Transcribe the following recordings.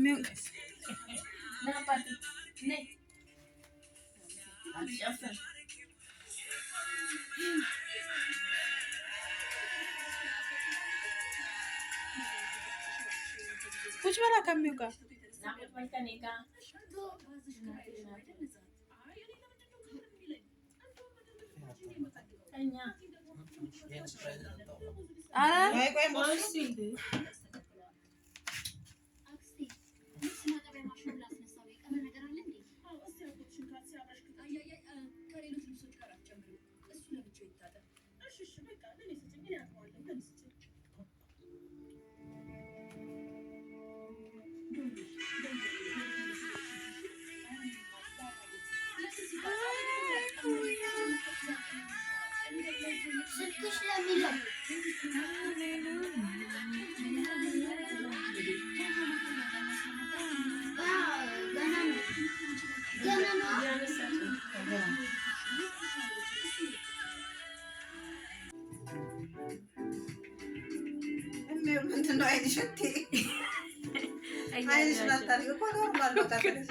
ከሚሆን ናፓቲ ነይ አትጨፍር ቁጭ በላ ከሚው ጋር ምንድነው አይንሽ እንዴ? አይንሽ ናታል እኮ ኖርማል ነው ታከለሽ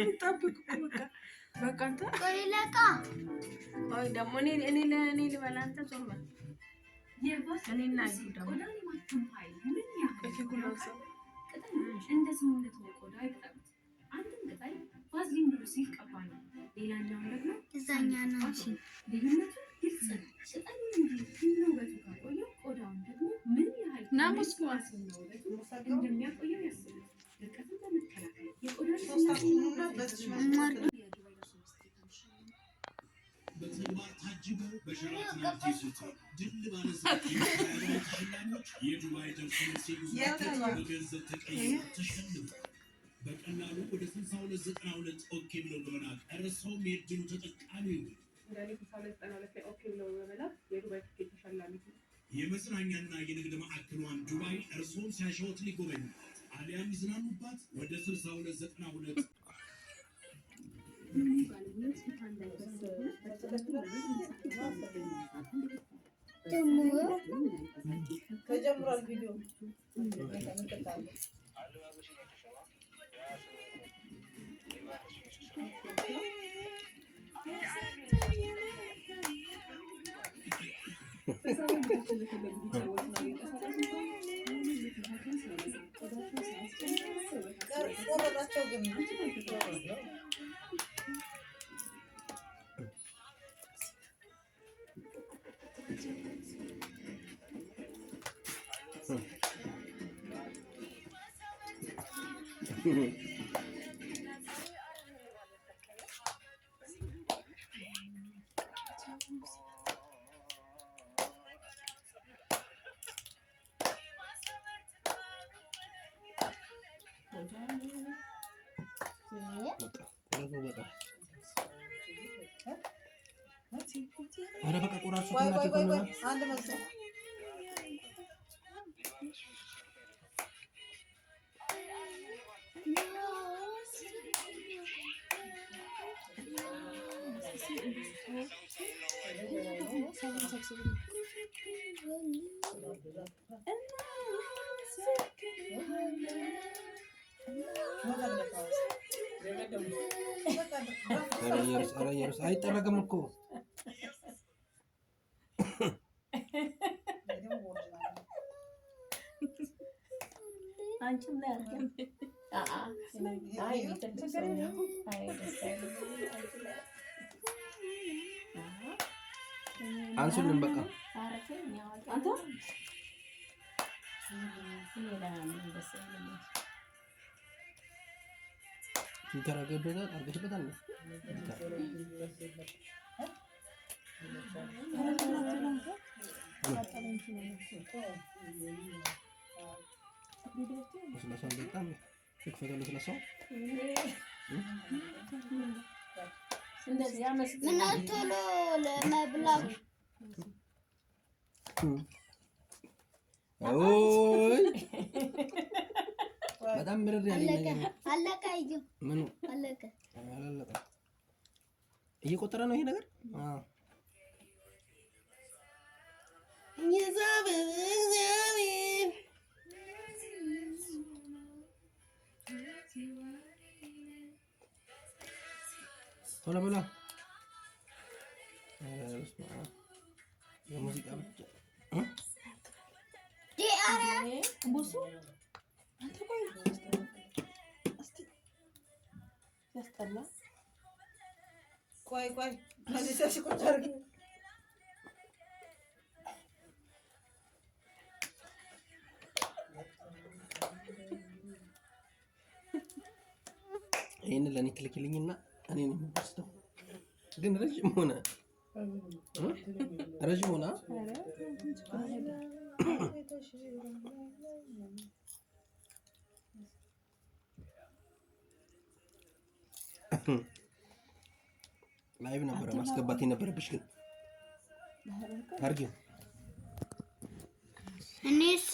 ይጣብቅ በቃ አንተ ቆይለቃ አይ ደግሞ እኔ ልበላ አንተ ዞር በል እኔና ይደው በተግባር ታጅበው በሸራተን አዲስ ድል ባለስልጣኖች የዱባይ ደርሶ በገንዘብ ተቀይሮ ተሸልሟል። በቀላሉ ወደ 6292 ኦኬ ብለው በመላክ እርሶም የድሉ ተጠቃሚ ይሁኑ። የመዝናኛና የንግድ ማዕከሏን ዱባይ እርሶም ሲያሻዎት ሊጎበኙባት አሊያም ይዝናኑባት ወደ 6292 ተጀምሯል ቪዲዮ Ada pakai kurang suka lagi kono. Ada masuk. Harus አይጠረግም እኮ አንቺም ላይ አርገን አይ አንሱልን በቃ አንተ ይተረገበታል አርገሽበታል ስለሰው በጣም ይፈተሉ ስለሰው እንደዚህ ያመስግና ቶሎ ለመብላት ኦይ በጣም ምርር ያለኝ ነገር አለቀ ይዩ ምኑ አለቀ አላለቀ እየቆጠረ ነው ይሄ ነገር ይዛብ ቶሎ ብላ የሙዚቃ ብቻ ቡሱ አንተ ቆይ እስቲ ያስጠላ። ቆይ መልሰሽ ቁጭ አድርጊ። ይሄን ለኔ ትልክልኝና እኔ ነው የምወስደው። ግን ረጅም ሆነ ላይቭ ነበረ ማስገባት የነበረብሽ ግን አድርጊው። እኔስ